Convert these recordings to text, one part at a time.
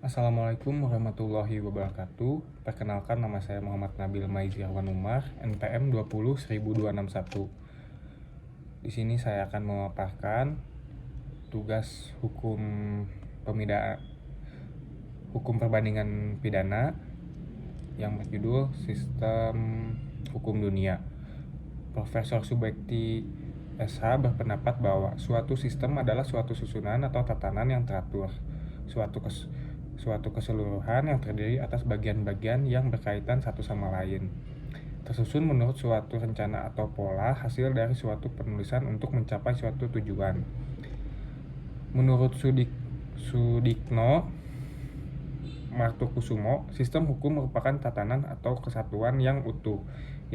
Assalamualaikum warahmatullahi wabarakatuh. Perkenalkan, nama saya Muhammad Nabil Maizirwan Umar, NPM 20.261. Di sini saya akan memaparkan tugas hukum perbandingan pidana yang berjudul Sistem Hukum Dunia. Profesor Subekti SH berpendapat bahwa suatu sistem adalah suatu susunan atau tatanan yang teratur, suatu keseluruhan yang terdiri atas bagian-bagian yang berkaitan satu sama lain, tersusun menurut suatu rencana atau pola hasil dari suatu penulisan untuk mencapai suatu tujuan. Menurut Sudikno Martokusumo, sistem hukum merupakan tatanan atau kesatuan yang utuh,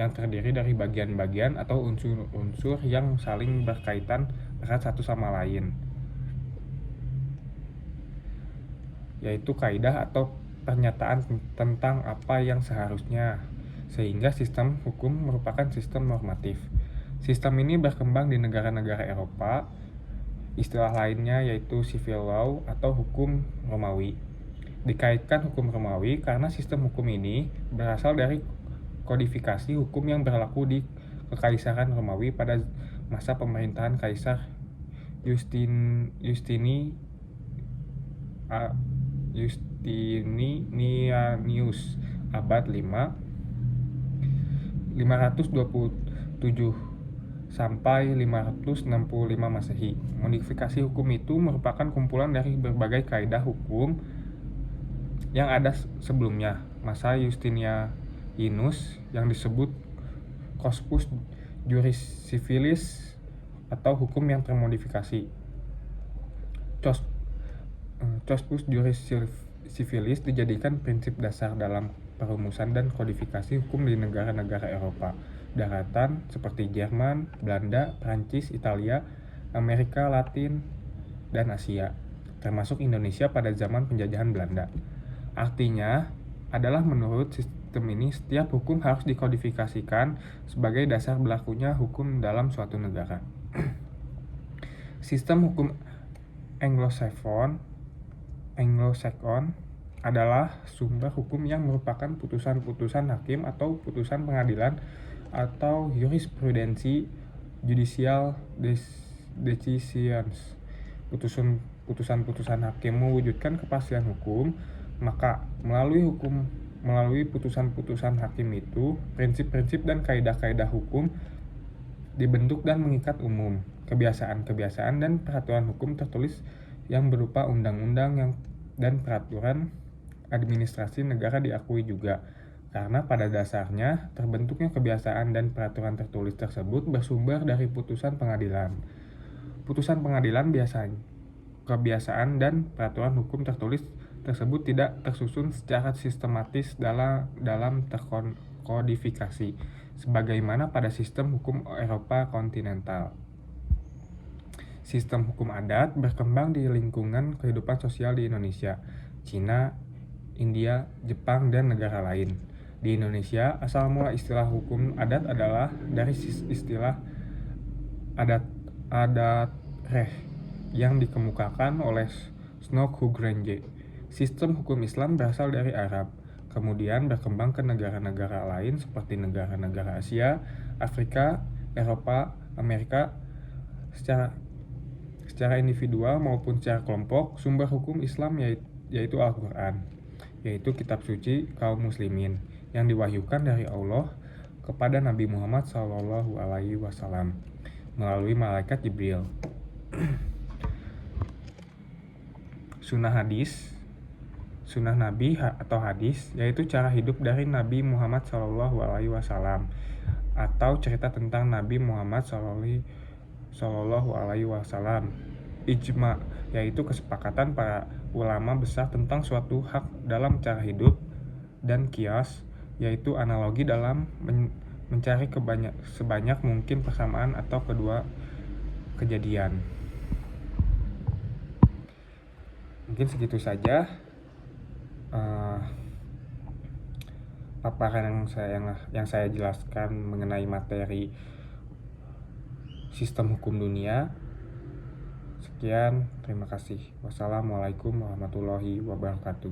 yang terdiri dari bagian-bagian atau unsur-unsur yang saling berkaitan erat satu sama lain, yaitu kaidah atau pernyataan tentang apa yang seharusnya, sehingga sistem hukum merupakan sistem normatif. Sistem ini berkembang di negara-negara Eropa. Istilah lainnya yaitu civil law atau hukum Romawi. Dikaitkan hukum Romawi karena sistem hukum ini berasal dari kodifikasi hukum yang berlaku di Kekaisaran Romawi pada masa pemerintahan Kaisar Justinianus abad 527 sampai 565 Masehi. Modifikasi hukum itu merupakan kumpulan dari berbagai kaidah hukum yang ada sebelumnya masa Justinianus yang disebut Corpus Juris Civilis atau hukum yang termodifikasi. Corpus Juris Civilis dijadikan prinsip dasar dalam perumusan dan kodifikasi hukum di negara-negara Eropa daratan seperti Jerman, Belanda, Prancis, Italia, Amerika Latin, dan Asia, termasuk Indonesia pada zaman penjajahan Belanda. Artinya adalah menurut sistem ini setiap hukum harus dikodifikasikan sebagai dasar berlakunya hukum dalam suatu negara. Sistem hukum Anglo-Saxon adalah sumber hukum yang merupakan putusan-putusan hakim atau putusan pengadilan atau jurisprudensi judicial decisions. Putusan-putusan hakim mewujudkan kepastian hukum, maka melalui putusan-putusan hakim itu, prinsip-prinsip dan kaidah-kaidah hukum dibentuk dan mengikat umum, kebiasaan-kebiasaan dan peraturan hukum tertulis yang berupa undang-undang dan peraturan administrasi negara diakui juga, karena pada dasarnya terbentuknya kebiasaan dan peraturan tertulis tersebut bersumber dari putusan pengadilan. Putusan pengadilan kebiasaan dan peraturan hukum tertulis tersebut tidak tersusun secara sistematis dalam terkodifikasi, sebagaimana pada sistem hukum Eropa kontinental. Sistem hukum adat berkembang di lingkungan kehidupan sosial di Indonesia, Cina, India, Jepang, dan negara lain. Di Indonesia, asal mula istilah hukum adat adalah dari istilah adat reh yang dikemukakan oleh Snodgranger. Sistem hukum Islam berasal dari Arab, kemudian berkembang ke negara-negara lain seperti negara-negara Asia, Afrika, Eropa, Amerika. Secara individual maupun secara kelompok, sumber hukum Islam yaitu Al-Quran, yaitu kitab suci kaum muslimin yang diwahyukan dari Allah kepada Nabi Muhammad SAW melalui malaikat Jibril. Sunnah Nabi atau hadis yaitu cara hidup dari Nabi Muhammad SAW atau cerita tentang Nabi Muhammad SAW. Ijma yaitu kesepakatan para ulama besar tentang suatu hak dalam cara hidup, dan qiyas yaitu analogi dalam mencari sebanyak mungkin persamaan atau kedua kejadian. Mungkin segitu saja paparan yang saya jelaskan mengenai materi sistem hukum dunia. Sekian, terima kasih. Wassalamualaikum warahmatullahi wabarakatuh.